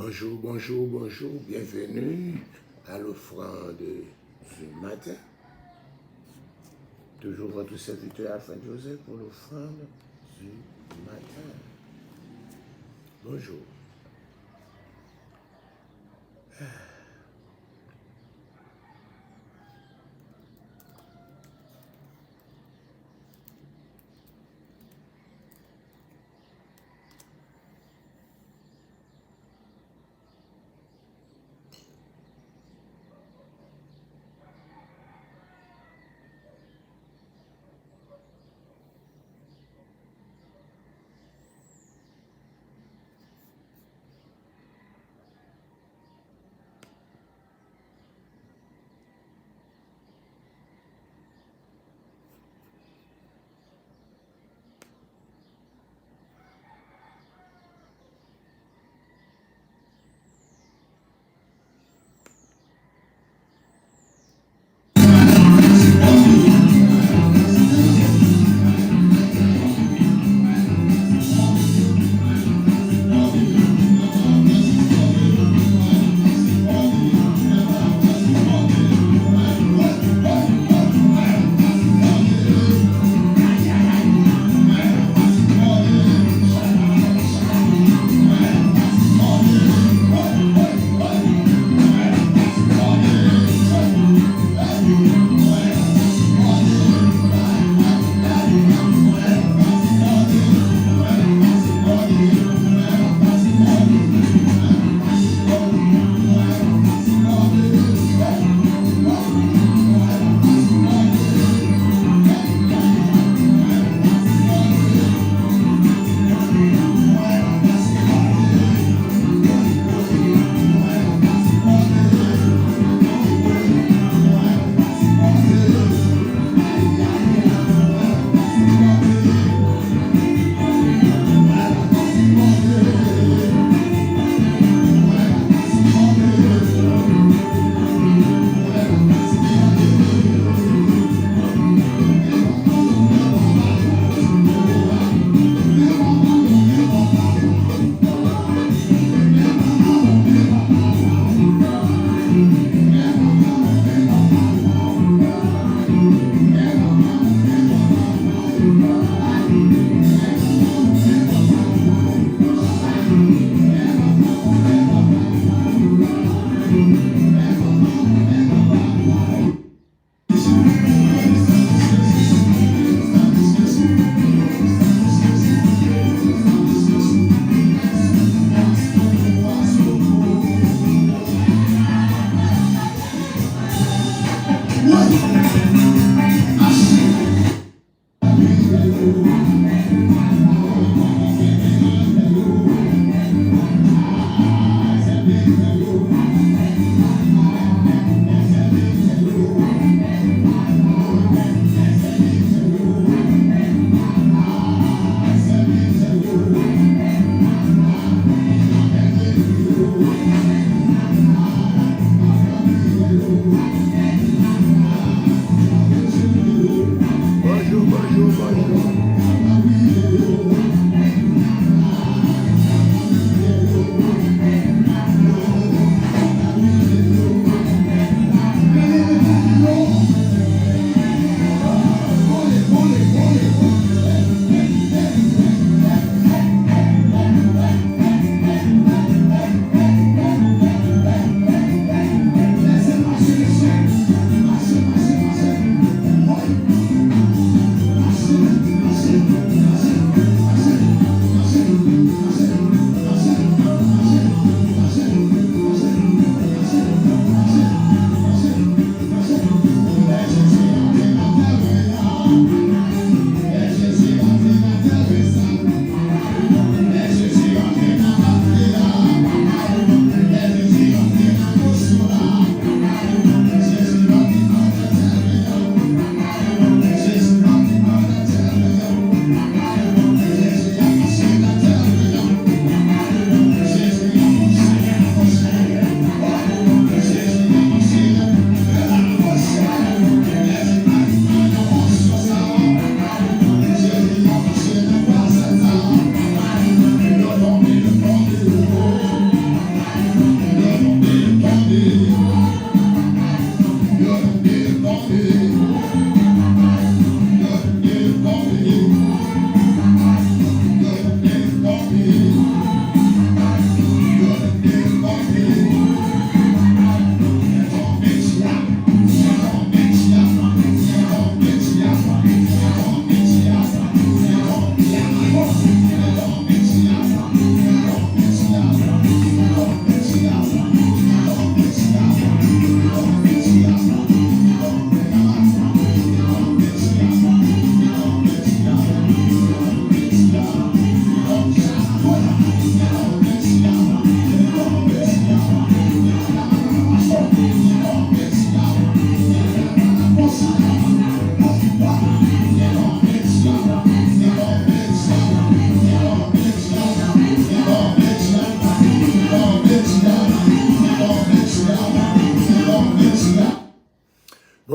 Bonjour, bonjour, bonjour, bienvenue à l'offrande du matin. Toujours votre serviteur Alphonse Joseph pour l'offrande du matin. Bonjour.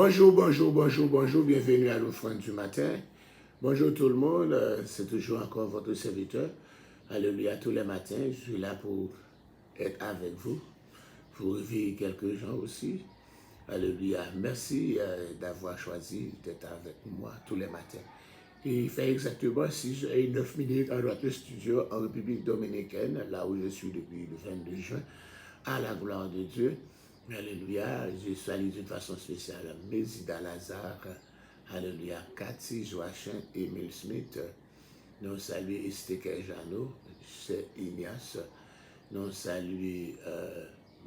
Bonjour, bienvenue à l'offrande du matin. Bonjour tout le monde, c'est toujours encore votre serviteur. Alléluia, tous les matins, je suis là pour être avec vous, pour réveiller quelques gens aussi. Alléluia, merci d'avoir choisi d'être avec moi tous les matins. Il fait exactement 6 et 9 minutes à notre studio en République dominicaine, là où je suis depuis le 22 juin, à la gloire de Dieu. Alléluia, je salue d'une façon spéciale Mézida Lazare, alléluia, Cathy Joachim, Emile Smith, nous saluons Esteke Jano, c'est Ignace, nous saluons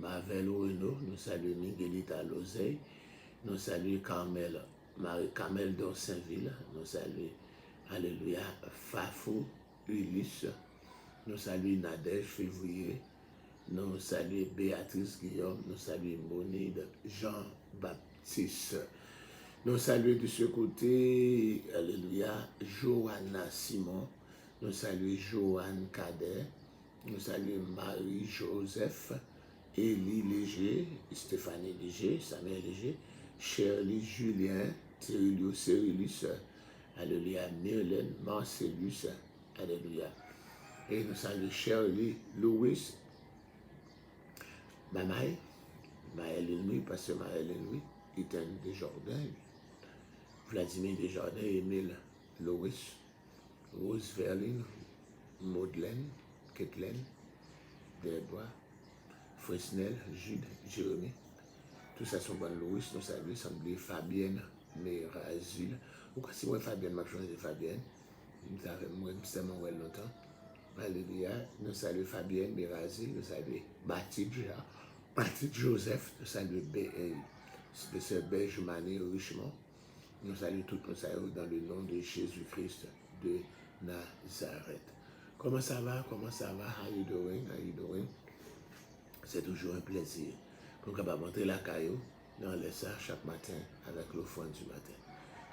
Marvel Renaud, nous saluons Miguelita Lozey, nous saluons Carmel d'Orsainville, nous saluons, alléluia, Fafou, Ulysse, nous saluons Nadège Février, nous saluons Béatrice Guillaume, nous saluons Monide Jean-Baptiste. Nous saluons de ce côté, alléluia, Johanna Simon, nous saluons Joanne Cadet, nous saluons Marie-Joseph, Élie Léger, Stéphanie Léger, Samuel Léger, Shirley Julien, Cyrilio Cyrillus, alléluia, Myrlène Marcellus, alléluia. Et nous saluons Shirley Louis, Maëlle Louis, pasteur Maëlle Louis, Ethan Desjardins, Vladimir Desjardins, Émile Loris, Rose Verline, Maudelaine, Kathleen, Débois, Fresnel, Jude, Jérémy. Tout ça sont bonnes Louis, nous saluons, semblé Fabienne, Mérazil. Pourquoi si moi Fabienne m'a changé Fabienne? Nous avons justement longtemps. Alléluia, nous saluons Fabienne, Mérazil, nous saluons Mathilde Joseph, nous saluons de ce Benjamin Richemont. Nous saluons tous nos saluts dans le nom de Jésus-Christ de Nazareth. Comment ça va? How you doing? C'est toujours un plaisir pour qu'on va montrer la caillou dans les salles chaque matin avec l'offrande du matin.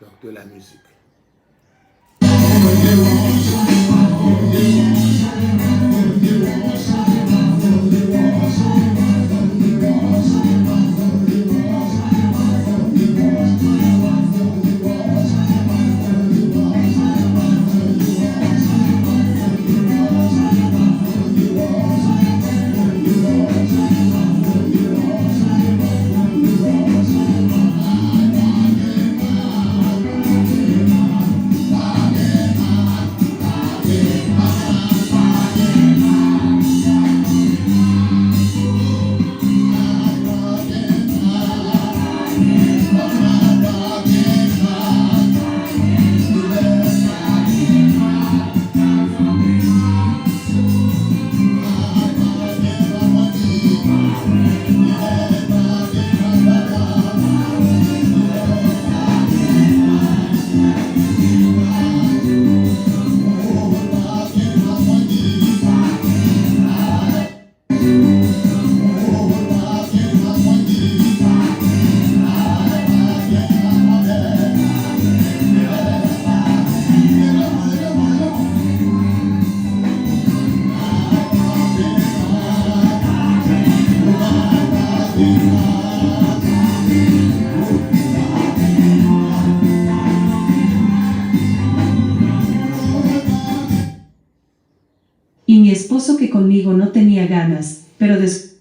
Donc de la musique. Y mi esposo que conmigo no tenía ganas, pero después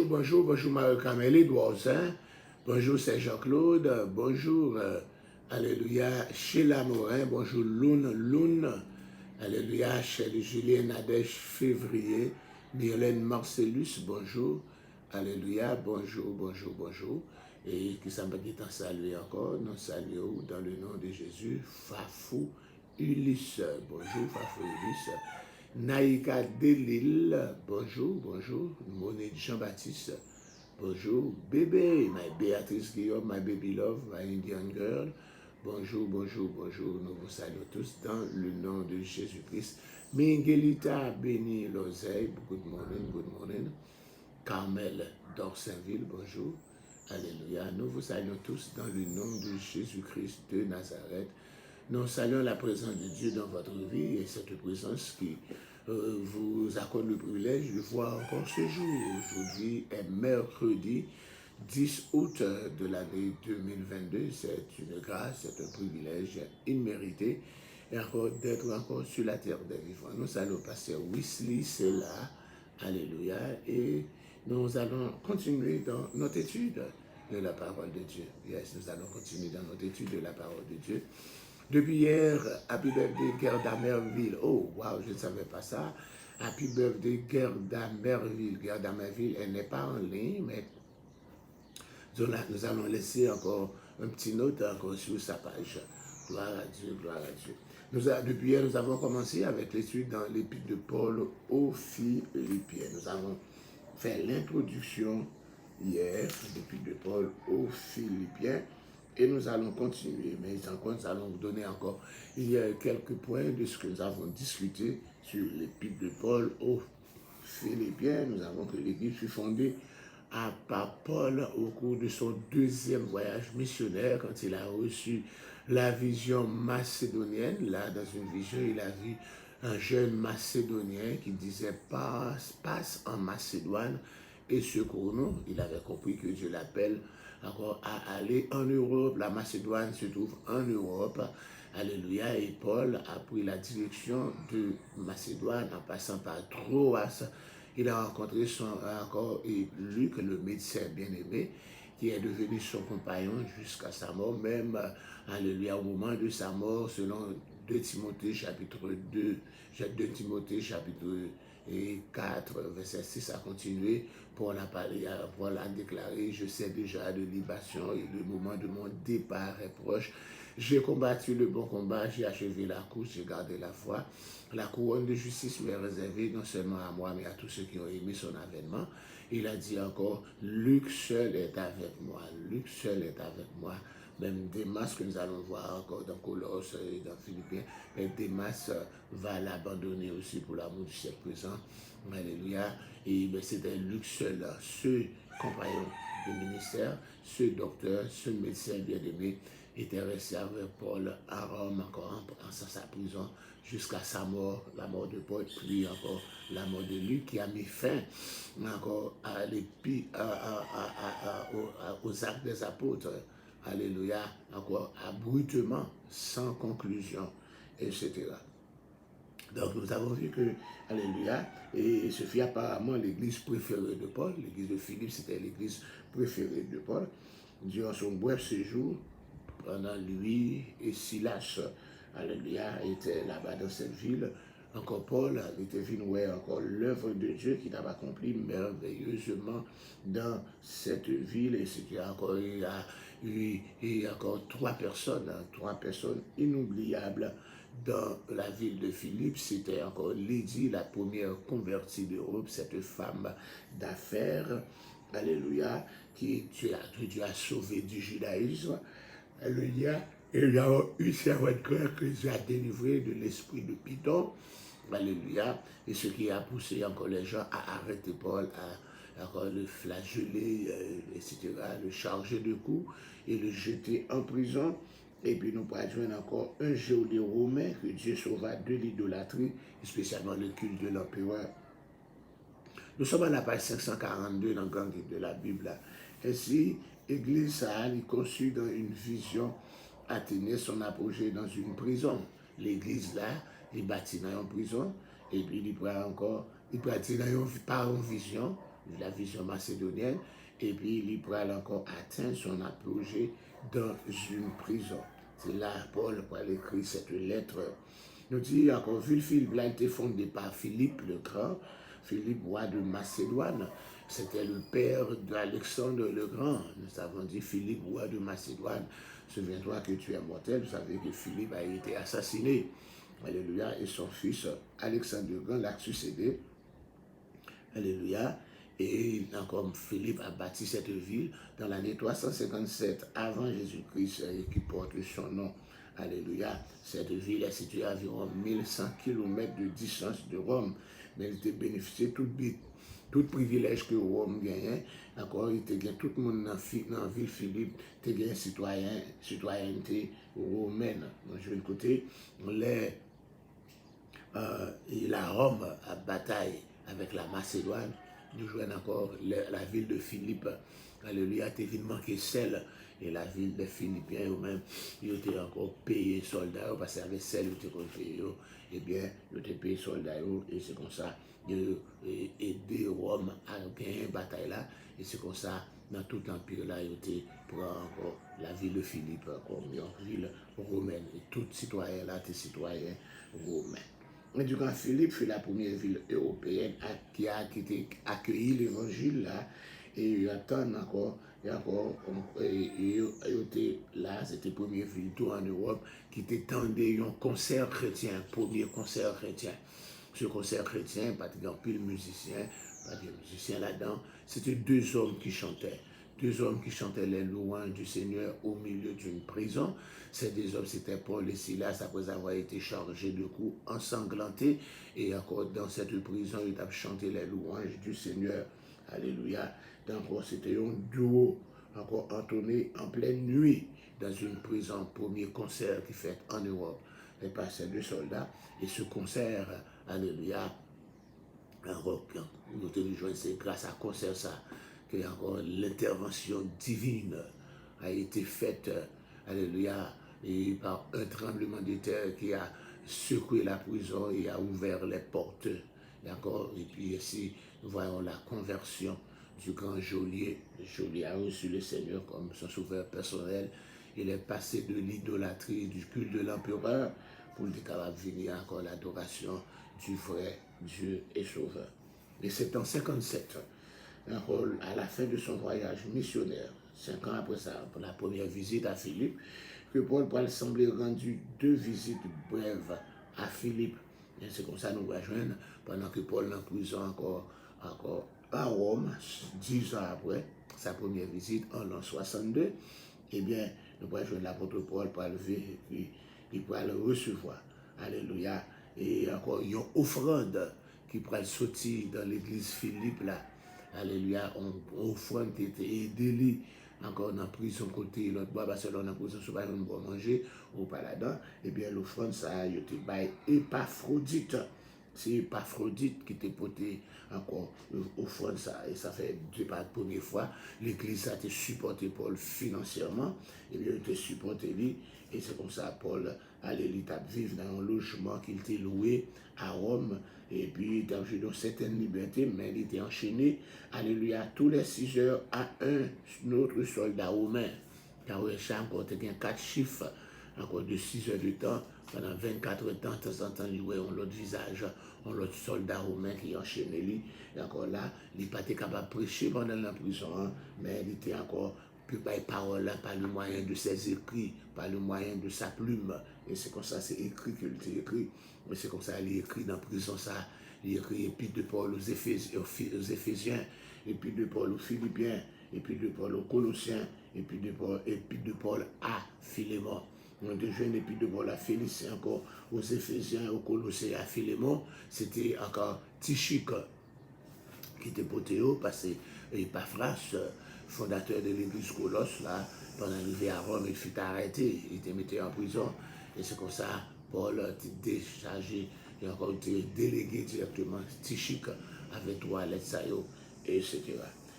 bonjour Marie-Camille Edouard, bonjour Saint-Jean-Claude, bonjour, alléluia, Sheila Morin, bonjour Lune, alléluia, Chérie Julien Nadège Février, Myrlène Marcellus, bonjour, alléluia, bonjour, et qui s'en va t'en saluer encore, nous saluons dans le nom de Jésus, Fafou Ulysse, bonjour Fafou Ulysse, Naïka Delil, bonjour, Monet Jean-Baptiste, bonjour, bébé, my Béatrice Guillaume, my baby love, my Indian girl, bonjour, nous vous saluons tous dans le nom de Jésus-Christ. Miguelita Béni Lozeille, good morning, Carmel d'Orsainville, bonjour, alléluia, nous vous saluons tous dans le nom de Jésus-Christ de Nazareth. Nous saluons la présence de Dieu dans votre vie et cette présence qui vous accorde le privilège de voir encore ce jour. Aujourd'hui est mercredi 10 août de l'année 2022. C'est une grâce, c'est un privilège immérité et encore d'être encore sur la terre des vivants. Nous saluons Pasteur Wesley, c'est là, alléluia, et nous allons continuer dans notre étude de la parole de Dieu. Yes, nous allons continuer dans notre étude de la parole de Dieu. Depuis hier, Happy Birthday Gerda Merville. Oh, wow, je ne savais pas ça. Happy Birthday Gerda Merville. Gerda Merville, elle n'est pas en ligne, mais nous allons laisser encore un petit note encore sur sa page. Gloire à Dieu, gloire à Dieu. Depuis hier, nous avons commencé avec l'étude dans l'épître de Paul aux Philippiens. Nous avons fait l'introduction hier, l'épître de Paul aux Philippiens. Et nous allons continuer, mais encore, nous allons vous donner encore, il y a quelques points de ce que nous avons discuté sur l'épître de Paul aux Philippiens. Nous avons que l'Église fut fondée par Paul au cours de son deuxième voyage missionnaire, quand il a reçu la vision macédonienne. Là, dans une vision, il a vu un jeune Macédonien qui disait « passe en Macédoine et secours-nous ». Il avait compris que Dieu l'appelle encore à aller en Europe. La Macédoine se trouve en Europe. Alléluia. Et Paul a pris la direction de Macédoine en passant par Troas. Il a rencontré encore Luc, le médecin bien-aimé, qui est devenu son compagnon jusqu'à sa mort, même, alléluia, au moment de sa mort, selon 2 Timothée chapitre 2, 2 Timothée chapitre 4, verset 6 a continué. Paul a déclaré, je sais déjà de libation et le moment de mon départ est proche. J'ai combattu le bon combat, j'ai achevé la course, j'ai gardé la foi. La couronne de justice m'est réservée non seulement à moi, mais à tous ceux qui ont aimé son avènement. Il a dit encore, Luc seul est avec moi, Luc seul est avec moi. Même Démas, que nous allons voir encore dans Colosse et dans Philippiens, mais Démas va l'abandonner aussi pour l'amour du siècle présent. Alléluia. Et c'était Luc seul, ce compagnon de ministère, ce docteur, ce médecin bien-aimé, était resté avec Paul à Rome, encore en sa prison, jusqu'à sa mort, la mort de Paul, puis encore la mort de Luc, qui a mis fin encore aux actes des apôtres. Alléluia, encore abruptement, sans conclusion, etc. Donc nous avons vu que, alléluia, et ce fut apparemment l'église préférée de Paul. L'église de Philippe, c'était l'église préférée de Paul. Durant son bref séjour, pendant lui et Silas, alléluia, étaient là-bas dans cette ville. Encore Paul était venu voir encore l'œuvre de Dieu qu'il avait accomplie merveilleusement dans cette ville. Et ce qui a encore eu encore 3 personnes inoubliables dans la ville de Philippe. C'était encore Lydie, la première convertie d'Europe, cette femme d'affaires, alléluia, que Dieu a sauvé du judaïsme. Alléluia. Et nous avons eu cette clair que Dieu a délivré de l'esprit de Python. Alléluia. Et ce qui a poussé encore les gens à arrêter Paul, à encore le flageller, etc., le charger de coups et le jeter en prison. Et puis nous pourrons encore un geôlier romain que Dieu sauva de l'idolâtrie, spécialement le culte de l'empereur. Nous sommes à la page 542 dans le grand livre de la Bible. Ainsi, l'Église est conçue dans une vision, atteint son apogée dans une prison. L'Église là, il bâtit dans une prison, et puis il prend encore, il bâtit par une vision, la vision macédonienne, et puis il pourra encore atteindre son apogée dans une prison. C'est là Paul qui a écrit cette lettre. Nous dit encore, ville Philippe là été fondée par Philippe le Grand, Philippe roi de Macédoine. C'était le père d'Alexandre le Grand. Nous avons dit Philippe roi de Macédoine. Souviens-toi que tu es mortel. Vous savez que Philippe a été assassiné. Alléluia. Et son fils Alexandre le Grand l'a succédé. Alléluia. Et encore Philippe a bâti cette ville dans l'année 357 avant Jésus-Christ qui porte son nom. Alléluia. Cette ville est située à environ 1100 km de distance de Rome, mais elle était bénéficiée tout privilège que Rome gagnait. Encore, il était tout le monde dans la ville Philippe, il était citoyenneté romaine. Donc, je vais le côté, la Rome a bataille avec la Macédoine. Nous jouons encore la ville de Philippe. Alléluia, t'es venu manquer celle. Et la ville des Philippiens eux-mêmes, ils étaient encore payés soldats parce qu'il y avait celle qui étaient payés. Eh bien, ils étaient payés soldats et c'est comme ça qu'ils ont aidé Rome à gagner une bataille là. Et c'est comme ça, dans tout l'empire là, ils étaient pour encore la ville de Philippe comme une ville romaine. Et tout citoyen là, étaient citoyens romains. Mais du coup, Philippe fut la première ville européenne qui a accueilli l'évangile là. Et il y a tant encore, était là, c'était la première ville tout en Europe qui attendait un concert chrétien, premier concert chrétien. Ce concert chrétien, pas de pile musicien, pas de musicien là-dedans, c'était deux hommes qui chantaient. Deux hommes qui chantaient les louanges du Seigneur au milieu d'une prison. Ces deux hommes, c'était Paul et Silas, après avoir été chargés de coups ensanglantés. Et encore dans cette prison, ils ont chanté les louanges du Seigneur. Alléluia. Donc, c'était un duo encore entonné en pleine nuit dans une prison, premier concert qui fait en Europe. Et par ces deux soldats. Et ce concert, alléluia, nous te c'est grâce à concert ça que encore l'intervention divine a été faite, alléluia, et par un tremblement de terre qui a secoué la prison et a ouvert les portes. D'accord. Et puis ici, nous voyons la conversion du grand geôlier. Le geôlier a reçu le Seigneur comme son sauveur personnel. Il est passé de l'idolâtrie, du culte de l'empereur, pour être capable de venir encore l'adoration du vrai Dieu et Sauveur. Et c'est en 57, à la fin de son voyage missionnaire, 5 ans après ça, pour la première visite à Philippe, que Paul semblait rendu 2 visites brèves à Philippe. Et c'est comme ça que nous rejoignons pendant que Paul est en prison encore à Rome, 10 ans après sa première visite en l'an 62. Eh bien, nous rejoignons l'apôtre Paul pour lever et puis pour le recevoir. Alléluia. Et encore une offrande qui pourrait sortir dans l'église Philippe là. Alléluia. On offrande qui était aidé encore dans la prison côté l'autre bois parce que là dans la prison soit pas bon manger ou pas là-dedans. Et bien l'offrande ça a été by Épaphrodite. C'est Épaphrodite qui était porté encore offrande ça. Et ça fait pas la première fois. L'église a été supportée Paul financièrement. Et bien il était supporté lui. Et c'est comme ça Paul allait vivre dans un logement qu'il était loué à Rome. Et puis il a eu une certaine liberté, mais il était enchaîné, alléluia, tous les 6 heures à un autre soldat romain. Car il y a encore 4 chiffres, encore de 6 heures de temps, pendant 24 temps, de temps en temps, il y a un autre visage, un autre soldat romain qui enchaîné lui. Et encore là, il n'était pas capable de prêcher pendant la prison, hein, mais il était encore plus par parole, par le moyen de ses écrits, par le moyen de sa plume. Et c'est comme ça, c'est écrit qu'il était écrit. Mais c'est comme ça, il est écrit dans la prison, ça. Il écrit Épître de Paul aux Éphésiens, Épître de Paul aux Philippiens, Épître de Paul aux Colossiens, Épître de Paul à Philémon. On a déjà une Épître de Paul à Félicien, encore aux Éphésiens, aux Colossiens, à Philémon. C'était encore Tychique qui était potéo, parce que Epaphras, fondateur de l'église Colosse, là, pendant l'arrivée à Rome, il fut arrêté, il était mis en prison. Et c'est comme ça, Paul a été déchargé, il a encore été délégué directement, Tychique, avec 3 lettres, etc.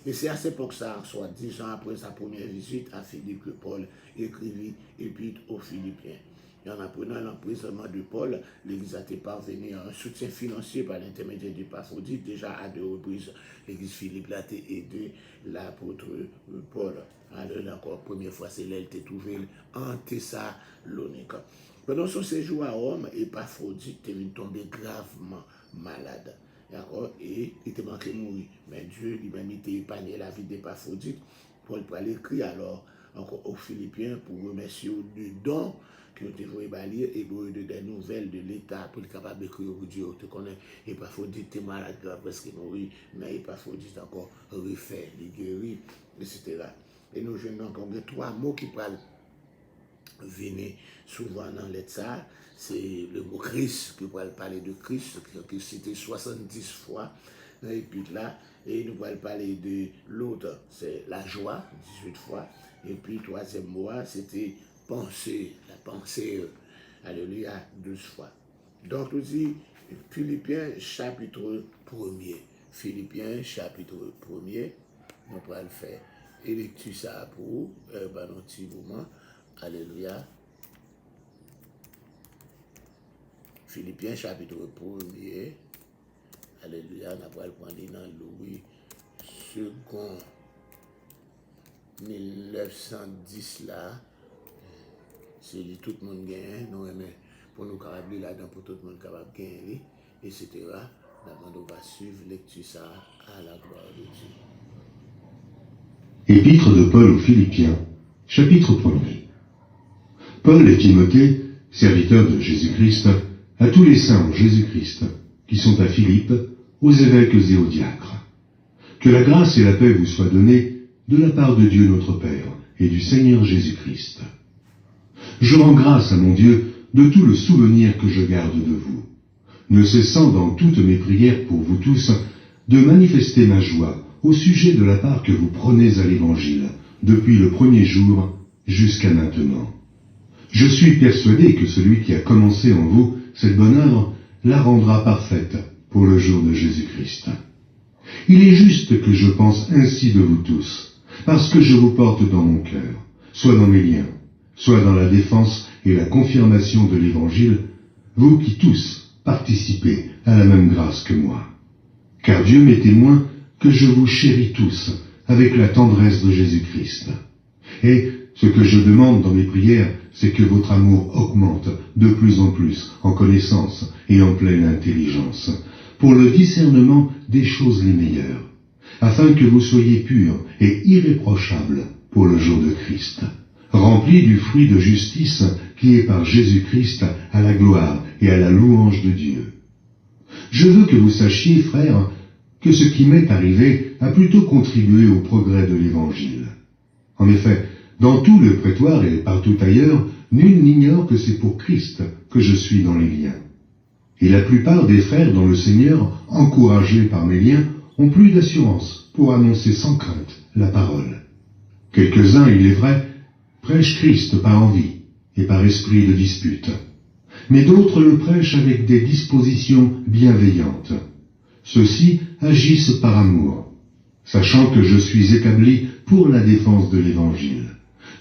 Et c'est à cette époque, ça, soit 10 ans après sa première visite à Philippe, que Paul écrivit Épître aux Philippiens. Et en apprenant l'emprisonnement de Paul, l'Église a été parvenue à un soutien financier par l'intermédiaire d'Épaphrodite. Déjà à 2 reprises, l'Église Philippe a aidé l'apôtre Paul. Alors encore, première fois, c'est là qu'elle était trouvée en Thessalonique. Pendant son séjour à Rome, Épaphrodite est tombé gravement malade. D'accord? Et il était manqué de mourir. Mais Dieu lui-même était épargné la vie d'Épaphrodite. Paul peut l'écrire alors encore aux Philippiens pour remercier du don qui ont été voués balier et pour de des nouvelles de l'État pour être capable d'écrire au Dieu. Tu connais, Épaphrodite était malade grave parce qu'il mourit, mais Épaphrodite encore refait, il guérit, etc. Et nous jouons encore 3 mots qui parlent venir souvent dans l'État. C'est le mot Christ, qui va parler de Christ, qui est cité 70 fois dans l'épître là. Et nous allons parler de l'autre, c'est la joie, 18 fois. Et puis, 3e mot, c'était penser, la pensée, alléluia, 12 fois. Donc, nous dit Philippiens chapitre 1er. Philippiens chapitre 1er, nous allons le faire. Et lecture ça pour un petit moment. Alléluia. Philippiens chapitre 1er. Alléluia. On va prendre dans Louis II 1910 là. C'est tout le monde gagne. Nous aimons pour nous capables là-dedans, pour tout le monde capable de gagner, etc. D'abord, on va suivre lecture ça à la gloire de Dieu. Épître de Paul aux Philippiens, chapitre 1er. Paul et Timothée, serviteurs de Jésus-Christ, à tous les saints en Jésus-Christ, qui sont à Philippe, aux évêques et aux diacres. Que la grâce et la paix vous soient données de la part de Dieu notre Père et du Seigneur Jésus-Christ. Je rends grâce à mon Dieu de tout le souvenir que je garde de vous, ne cessant dans toutes mes prières pour vous tous de manifester ma joie au sujet de la part que vous prenez à l'Évangile, depuis le premier jour jusqu'à maintenant. Je suis persuadé que celui qui a commencé en vous cette bonne œuvre la rendra parfaite pour le jour de Jésus-Christ. Il est juste que je pense ainsi de vous tous, parce que je vous porte dans mon cœur, soit dans mes liens, soit dans la défense et la confirmation de l'Évangile, vous qui tous participez à la même grâce que moi. Car Dieu m'est témoin que je vous chéris tous avec la tendresse de Jésus-Christ. Et ce que je demande dans mes prières, c'est que votre amour augmente de plus en plus en connaissance et en pleine intelligence, pour le discernement des choses les meilleures, afin que vous soyez purs et irréprochables pour le jour de Christ, remplis du fruit de justice qui est par Jésus-Christ à la gloire et à la louange de Dieu. Je veux que vous sachiez, frères, que ce qui m'est arrivé a plutôt contribué au progrès de l'Évangile. En effet, dans tout le prétoire et partout ailleurs, nul n'ignore que c'est pour Christ que je suis dans les liens. Et la plupart des frères dans le Seigneur, encouragés par mes liens, ont plus d'assurance pour annoncer sans crainte la parole. Quelques-uns, il est vrai, prêchent Christ par envie et par esprit de dispute. Mais d'autres le prêchent avec des dispositions bienveillantes. Ceux-ci agissent par amour, sachant que je suis établi pour la défense de l'Évangile,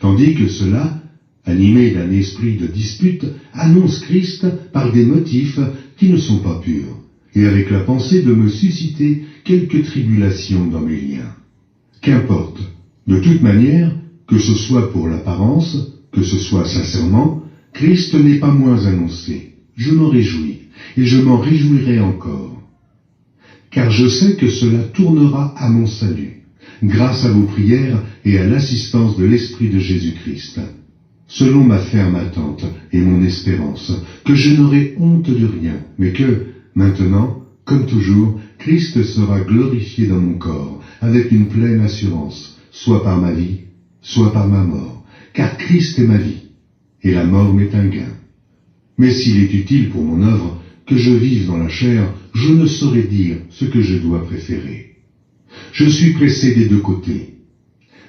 tandis que ceux-là, animés d'un esprit de dispute, annoncent Christ par des motifs qui ne sont pas purs, et avec la pensée de me susciter quelques tribulations dans mes liens. Qu'importe, de toute manière, que ce soit pour l'apparence, que ce soit sincèrement, Christ n'est pas moins annoncé. Je m'en réjouis, et je m'en réjouirai encore. Car je sais que cela tournera à mon salut, grâce à vos prières et à l'assistance de l'Esprit de Jésus-Christ, selon ma ferme attente et mon espérance, que je n'aurai honte de rien, mais que, maintenant, comme toujours, Christ sera glorifié dans mon corps, avec une pleine assurance, soit par ma vie, soit par ma mort, car Christ est ma vie, et la mort m'est un gain. Mais s'il est utile pour mon œuvre que je vive dans la chair, je ne saurais dire ce que je dois préférer. Je suis pressé des deux côtés.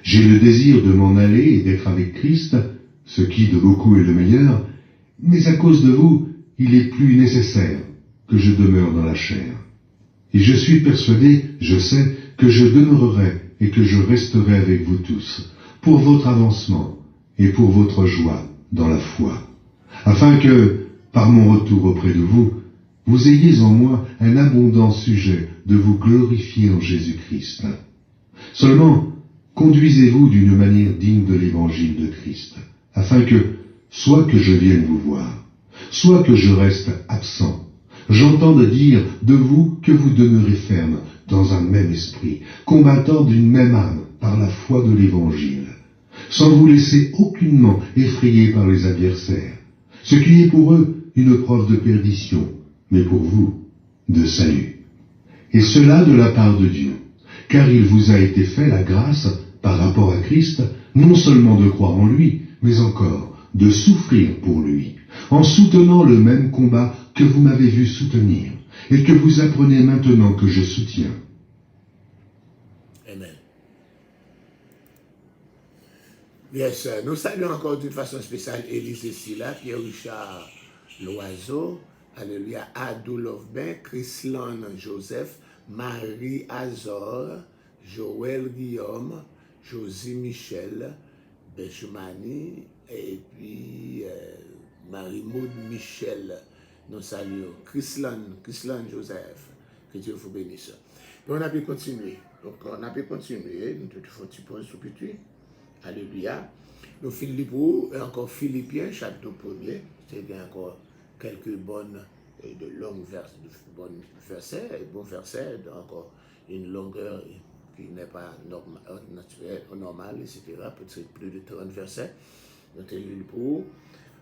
J'ai le désir de m'en aller et d'être avec Christ, ce qui de beaucoup est le meilleur, mais à cause de vous, il est plus nécessaire que je demeure dans la chair. Et je suis persuadé, je sais, que je demeurerai et que je resterai avec vous tous, pour votre avancement et pour votre joie dans la foi, afin que, par mon retour auprès de vous, vous ayez en moi un abondant sujet de vous glorifier en Jésus-Christ. Seulement, conduisez-vous d'une manière digne de l'évangile de Christ, afin que, soit que je vienne vous voir, soit que je reste absent, j'entende dire de vous que vous demeurez ferme dans un même esprit, combattant d'une même âme par la foi de l'évangile, sans vous laisser aucunement effrayer par les adversaires, ce qui est pour eux une preuve de perdition, mais pour vous, de salut. Et cela de la part de Dieu, car il vous a été fait la grâce, par rapport à Christ, non seulement de croire en lui, mais encore de souffrir pour lui, en soutenant le même combat que vous m'avez vu soutenir, et que vous apprenez maintenant que je soutiens. Amen. Yes, nous saluons encore d'une façon spéciale Élise Silla, Pierre-Richard Loiseau, alléluia, Adou Lovebin, Chrislan Joseph, Marie Azor, Joël Guillaume, Josie Michel, Benjamini, et puis Marie-Maud Michel. Nous saluons Chrislan Joseph, que Dieu vous bénisse. Et on a pu continuer. Donc on a pu continuer, nous te faisons un petit pause tout petit. Alléluia. Nous Philippos, et encore Philippiens, chapitre 1er, c'est bien encore quelques bonnes et de longues bons versets, encore une longueur qui n'est pas normale, etc. Peut-être plus de 30 versets. Nous te lu pour.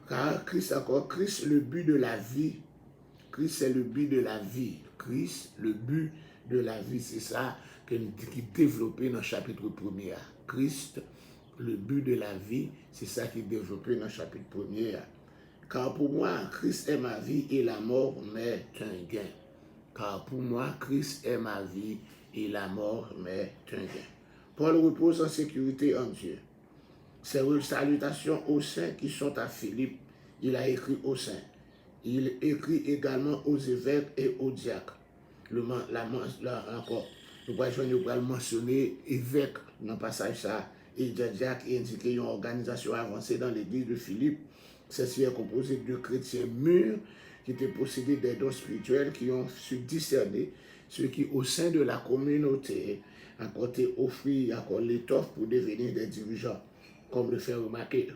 Car Christ, le but de la vie. Christ, c'est le but de la vie. Christ, le but de la vie. C'est ça qui est développé dans le chapitre 1er. Christ, le but de la vie, c'est ça qui est développé dans le chapitre 1er. Car pour moi, Christ est ma vie et la mort m'est un gain. Car pour moi, Christ est ma vie et la mort m'est un gain. Paul repose en sécurité en Dieu. Ses salutations aux saints qui sont à Philippe, il a écrit aux saints. Il écrit également aux évêques et aux diacres. Encore, nous allons mentionner évêque dans le passage ça, et diacre indiqué une organisation avancée dans l'église de Philippe. Celle-ci est composée de chrétiens mûrs qui étaient possédés des dons spirituels qui ont su discerner ceux qui, au sein de la communauté, ont été offrir l'étoffe pour devenir des dirigeants, comme le fait remarquer.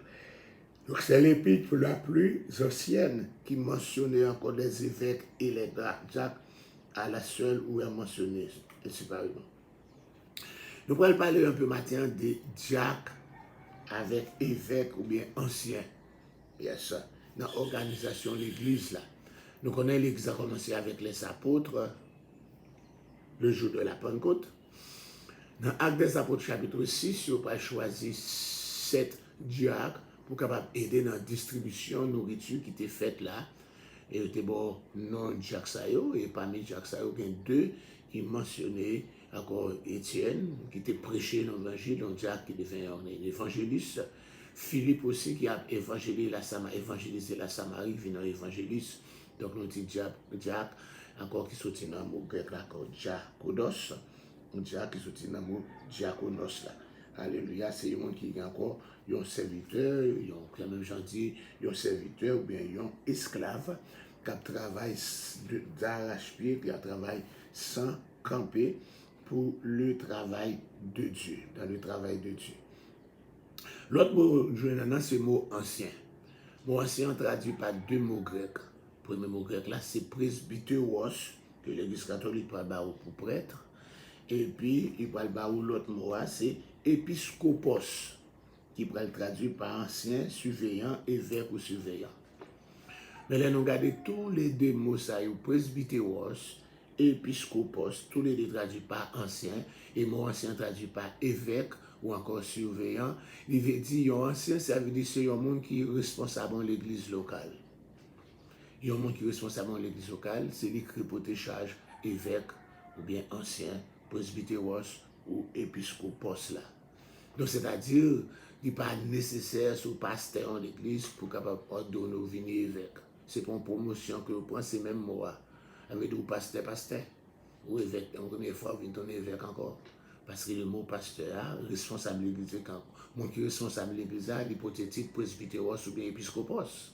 Donc c'est l'épître la plus ancienne qui mentionnait encore les évêques et les diacres à la seule où est mentionné séparément. Nous allons parler un peu maintenant des diacres avec évêques ou bien anciens. Yes, dans l'organisation de l'église là. Nous connaissons l'église a commencé avec les apôtres le jour de la Pentecôte. Dans Actes des Apôtres chapitre 6, on a choisi 7 diacres pour capable aider dans la distribution de nourriture qui était faite là. Et il était bon non diacre Sayo, et parmi diacre Sayo, il y a 2 qui mentionnaient encore Étienne, qui était prêché dans l'évangile, un diacre qui devient un évangéliste. Philippe aussi qui a évangélisé la Samarie, vient évangéliste. Donc nous dit diacre, encore qui sortit dans le mot grec là, encore diakonos, un diacre qui sortit dans le mot diakonos là. Alléluia, c'est un qui est encore un serviteur, comme même j'en dis, un serviteur ou bien un esclave qui travaille d'arrache-pied, qui travaille sans camper pour le travail de Dieu, dans le travail de Dieu. L'autre mot, c'est le mot ancien. Le mot ancien traduit par 2 mots grecs. Le premier mot grec là, c'est presbyteros, que l'église catholique parle pour prêtre. Et puis, il parle l'autre mot, c'est épiscopos, qui peut être traduit par ancien, surveillant, évêque ou surveillant. Mais là, nous regardons tous les 2 mots, ça, presbyteros, épiscopos, tous les 2 traduits par ancien, et mot ancien traduit par évêque ou encore surveillant. Il veut dire, ancien, ça veut dire c'est un monde qui est responsable de l'église locale. Il y a un monde qui est responsable de l'église locale, c'est l'écrit pour tes charges, évêque ou bien ancien, presbyteros ou épiscopos là. Donc c'est-à-dire, il n'est pas nécessaire sur pasteur en l'église pour capable ordonner ou venir évêque. C'est pour une promotion que vous prenez ces mêmes mots. Avec vous pasteur, ou évêque, en première fois, vous venez évêque encore. Parce que le mot pasteur, responsable de l'église, quand mon qui est responsable de l'église, l'hypothétique presbyteros ou bien épiscopos.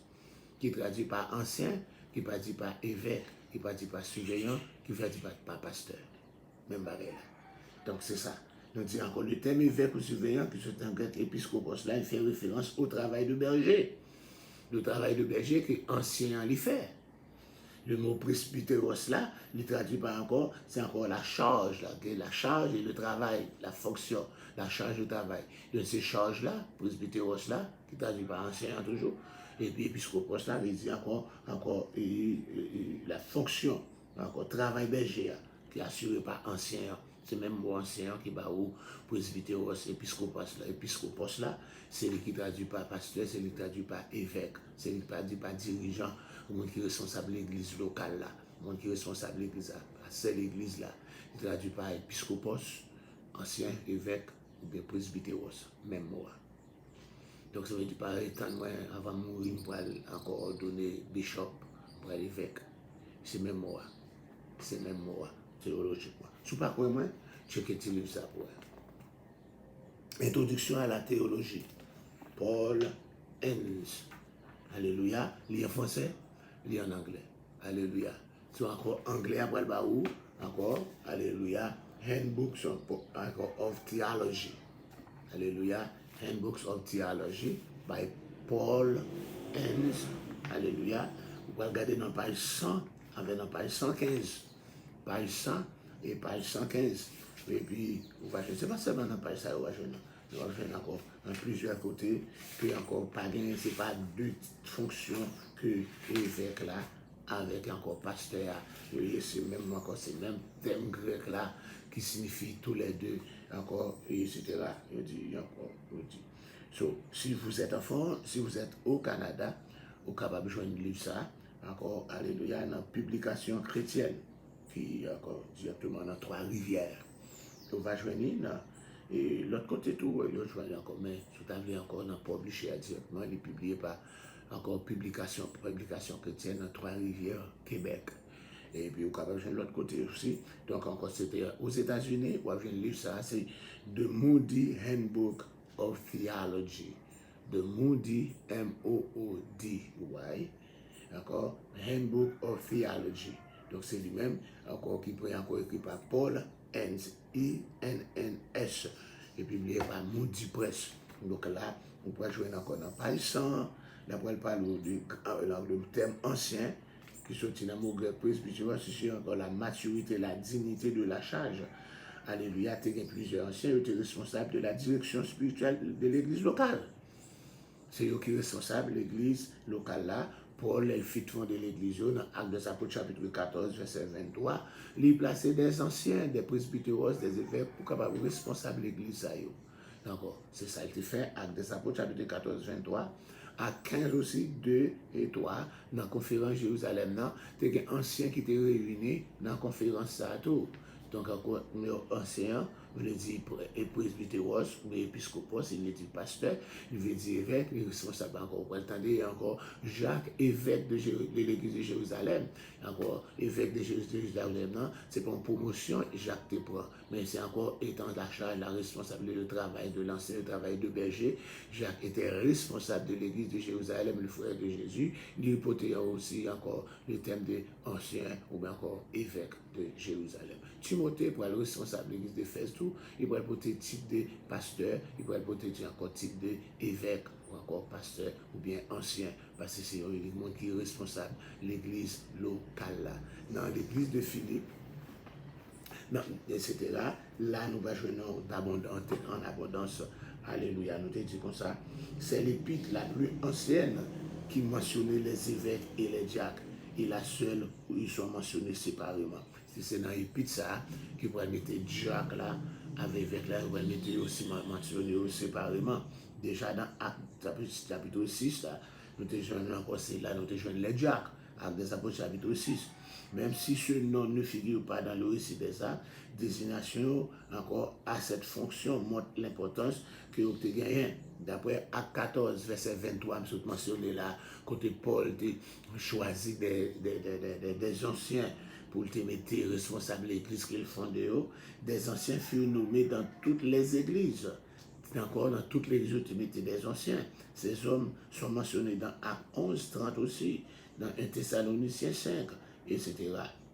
qui traduit par ancien, qui ne dit pas évêque, qui ne dit pas surveillant, qui ne dit pas pasteur. Même barré là. Donc c'est ça. Nous dit encore le terme évêque ou surveillant, qui est en grec épiscopos, là, il fait référence au travail de berger. Le travail de berger que ancien l'y fait. Le mot presbytéros là, il traduit pas encore, c'est encore la charge là, la charge et le travail, la fonction, la charge de travail. Donc ces charges là, presbytéros là, qui traduit par ancien toujours, et puis épiscopos là, il dit encore la fonction, encore travail berger qui est assuré par ancien. C'est même mot ancien qui va où presbytéros, épiscopos là, c'est lui qui traduit par pasteur, c'est lui qui traduit par évêque, c'est lui qui traduit par dirigeant, le monde qui est responsable de l'église locale là, le monde qui est responsable de l'église là, c'est l'église là, il traduit par épiscopos, ancien évêque ou bien presbytéros, même mot. Donc ça veut dire par étant moi avant de mourir, pour encore ordonner bishop pour l'évêque. C'est même mot. C'est même mot théologiquement. Si vous ne croyez pas moi, checkez le livre ça pour Introduction à la théologie. Paul Enns. Alléluia. Lire en français, lire en anglais. Alléluia. Si encore anglais après le baou, encore, alléluia. Handbooks of Theology. Alléluia. Handbooks of Theology by Paul Enns. Alléluia. Vous pouvez regarder dans page 100, avec dans page 115. Page 100 et page 115. Et puis, vous voyez, c'est pas seulement dans page ça, vous voyez, encore dans plusieurs côtés, que encore pas gagné, c'est pas deux fonctions que l'évêque là, avec encore pasteur, et c'est même encore ces mêmes termes grecs là, qui signifient tous les deux, encore, etc. Je dis encore, je dis. So, si vous êtes enfant, si vous êtes au Canada, vous êtes capable de joindre livre ça, encore, alléluia, dans publication chrétienne, qui encore directement dans Trois-Rivières. On va joindre et l'autre côté tout, il va joindre encore, mais tout à l'heure encore dans publié directement, il est publié par encore publication chrétienne dans Trois-Rivières, Québec. Et puis, vous avez joindre l'autre côté aussi. Donc, encore, c'était aux États-Unis, vous avez un livre, ça, c'est The Moody Handbook of Theology. The Moody, M-O-O-D-Y, encore, Handbook of Theology. Donc, c'est lui-même, encore, qui peut encore écrit par Paul Enns, I-N-N-S, et publié par Moody Press. Donc là, on peut jouer encore dans page 100, là, on parle du terme ancien, qui sortit dans le mot grec presbytéros, c'est encore la maturité, la dignité de la charge. Alléluia, il y a plusieurs anciens, ils étaient responsables de la direction spirituelle de l'église locale. C'est eux qui sont responsables de l'église locale là. Paul, le fit de l'église, dans Actes des Apôtres, chapitre 14, verset 23, il plaçait des anciens, des presbytéros, des évêques, pour capables responsables de l'église. D'accord, c'est ça, il fait, Actes des Apôtres, chapitre 14, 23, à 15 aussi, 2 et 3, dans la conférence Jérusalem, il y a un ancien qui était réuni dans la conférence ça tout. Donc, encore, ancien, on le dit presbytéros ou épiscopos, il le dit pasteur, il veut dire évêque, il est responsable encore. Vous entendez, encore Jacques, évêque de l'église de Jérusalem, encore évêque de Jérusalem, c'est pas une promotion, Jacques te prend, mais c'est encore étant la charge, la responsabilité, le travail de l'ancien, le travail de berger. Jacques était responsable de l'église de Jérusalem, le frère de Jésus. Il portait aussi encore le thème d'ancien ou bien encore évêque de Jérusalem. Timothée, pour être responsable de l'église d'Éphèse, il pourrait porter titre de pasteur, il pourrait porter encore titre d'évêque, ou encore pasteur, ou bien ancien, parce que c'est le monde qui est responsable de l'église locale là. Dans l'église de Philippe, etc. Là, nous allons jouer en abondance. Alléluia, nous te disons comme ça. C'est l'épître la plus ancienne qui mentionnait les évêques et les diacres, et la seule où ils sont mentionnés séparément. C'est dans l'épître ça, qui pourrait mettre diacre là, avec évêque là, il pourrait mettre aussi mentionné séparément. Déjà dans Actes chapitre 6, là, nous te jouons encore là, nous te jouons les diacres. Actes des Apôtres chapitre 6. Même si ce nom ne figure pas dans le récit des actes, désignation encore à cette fonction montre l'importance que vous avez gagné. D'après Acte 14, verset 23, je vous mentionné là, côté Paul a choisi des anciens pour te mettre responsables de l'église qu'il fondait. Des anciens furent nommés dans toutes les églises. encore dans toute légitimité des anciens. Ces hommes sont mentionnés dans Actes 11, 30 aussi, dans 1 Thessaloniciens 5, etc.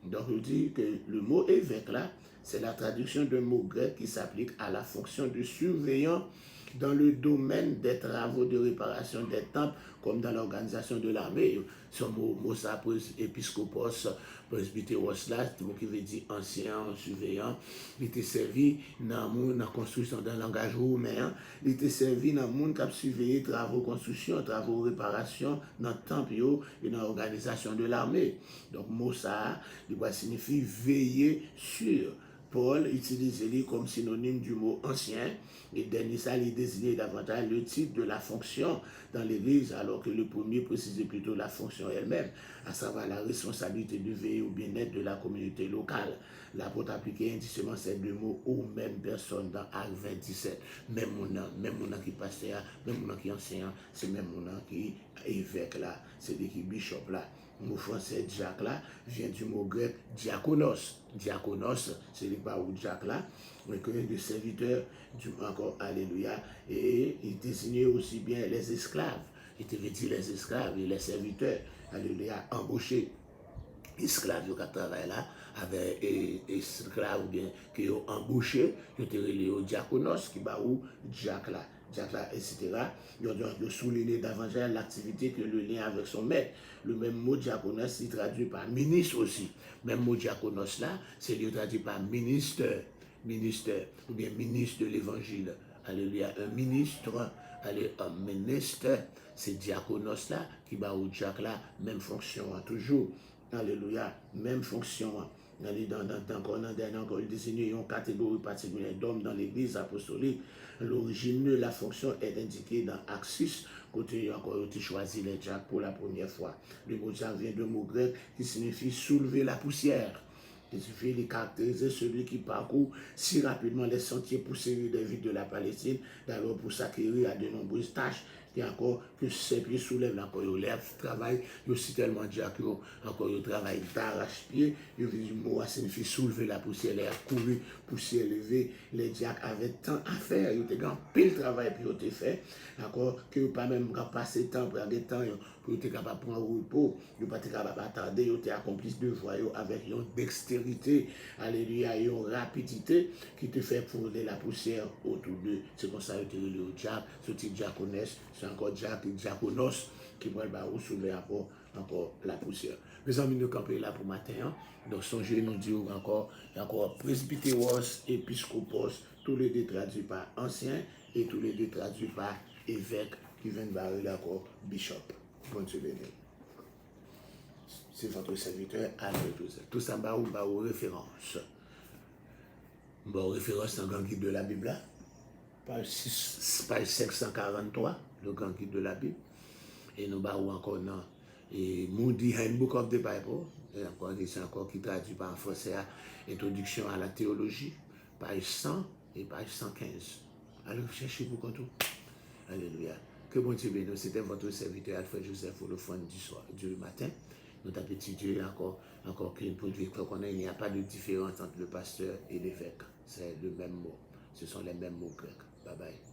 Donc, je dis que le mot évêque là, c'est la traduction d'un mot grec qui s'applique à la fonction de surveillant dans le domaine des travaux de réparation des temples, comme dans l'organisation de l'armée. Ce mot ça, épiscopos, presbytéros là, c'est mot qui veut dire ancien, surveillant. Il était servi dans la construction, dans le langage roumain. Il était servi dans le monde qui a surveillé travaux de construction, travaux de réparation dans le temple et dans l'organisation de l'armée. Donc, mot ça, il va signifier veiller sur. Paul utilise-les comme synonyme du mot ancien, et dernier ça, il désignait davantage le titre de la fonction dans l'Église, alors que le premier précisait plutôt la fonction elle-même, à savoir la responsabilité de veiller au bien-être de la communauté locale. L'apôtre appliquait indicitement ces deux mots aux mêmes personnes dans Actes 27. Même mon qui pasteur, même mon qui enseignant, c'est même mon qui évêque là, c'est qui bishop là. Le mot français diacre là vient du mot grec diakonos. Diakonos, c'est le pas ou diacre là, mais que le serviteur du encore alléluia. Et il désignait aussi bien les esclaves. Il te veut dire les esclaves et les serviteurs, alléluia, embauchés. Esclaves qui travaillent là, avec esclaves ou bien qui ont embauché, qui ont relié au diakonos, qui va où diacre là, etc. Ils ont souligné davantage l'activité que le lien avec son maître. Le même mot diaconos, il traduit par ministre aussi. Même mot diaconos là, c'est traduit par ministère, ou bien ministre de l'évangile. Alléluia, un ministre, un ministre, c'est diaconos là, qui va au diacre là, même fonction, toujours. Alléluia, même fonction. Encore il désigne une catégorie particulière d'hommes dans l'église apostolique. L'origine de la fonction est indiquée dans Actes 6, côté encore il choisi les diacres pour la première fois. Le mot diacre vient d'un mot grec qui signifie soulever la poussière. Il suffit de caractériser celui qui parcourt si rapidement les sentiers poussiéreux des villes de la Palestine, d'abord pour s'acquérir à de nombreuses tâches, et encore que ses pieds soulèvent, encore il lève, travail, il aussi tellement diacre, encore il travaille d'arrache-pied, il signifie soulever la poussière, il a couru, poussière levée, les diacres avaient tant à faire, ils étaient grand pile travail puis ils ont fait, encore que pas même passer temps, prendre des temps, pour être capable de prendre un repos, ils pas capable d'attarder, ils ont accompli de voies avec une dextérité, alléluia, et une rapidité qui te fait fouler la poussière autour d'eux. C'est comme ça que tu es le diacre, ce type diaconesse, c'est encore diacre et diaconos qui vont soulever encore la poussière. Mes amis, nous campons là pour matin. Hein? Donc, songez nous dire encore presbytéros, épiscopos, tous les deux traduits par ancien et tous les deux traduits par évêque qui viennent barrer encore bishop. Bonne semaine. C'est votre serviteur Albert Joseph. Tout ça va aux références. Bon, référence dans le grand guide de la Bible, page 543, le grand guide de la Bible. Et nous avons encore dans Moody Handbook of the Bible, et encore c'est encore qui traduit par en français Introduction à la théologie, page 100 et page 115. Allez chercher pour tout. Alléluia. Que bon Dieu bénisse. C'était votre serviteur Alfred Joseph pour le fond du matin. Notre petit Dieu encore qu'il produit qu'on il n'y a pas de différence entre le pasteur et l'évêque. C'est le même mot. Ce sont les mêmes mots grecs. Bye bye.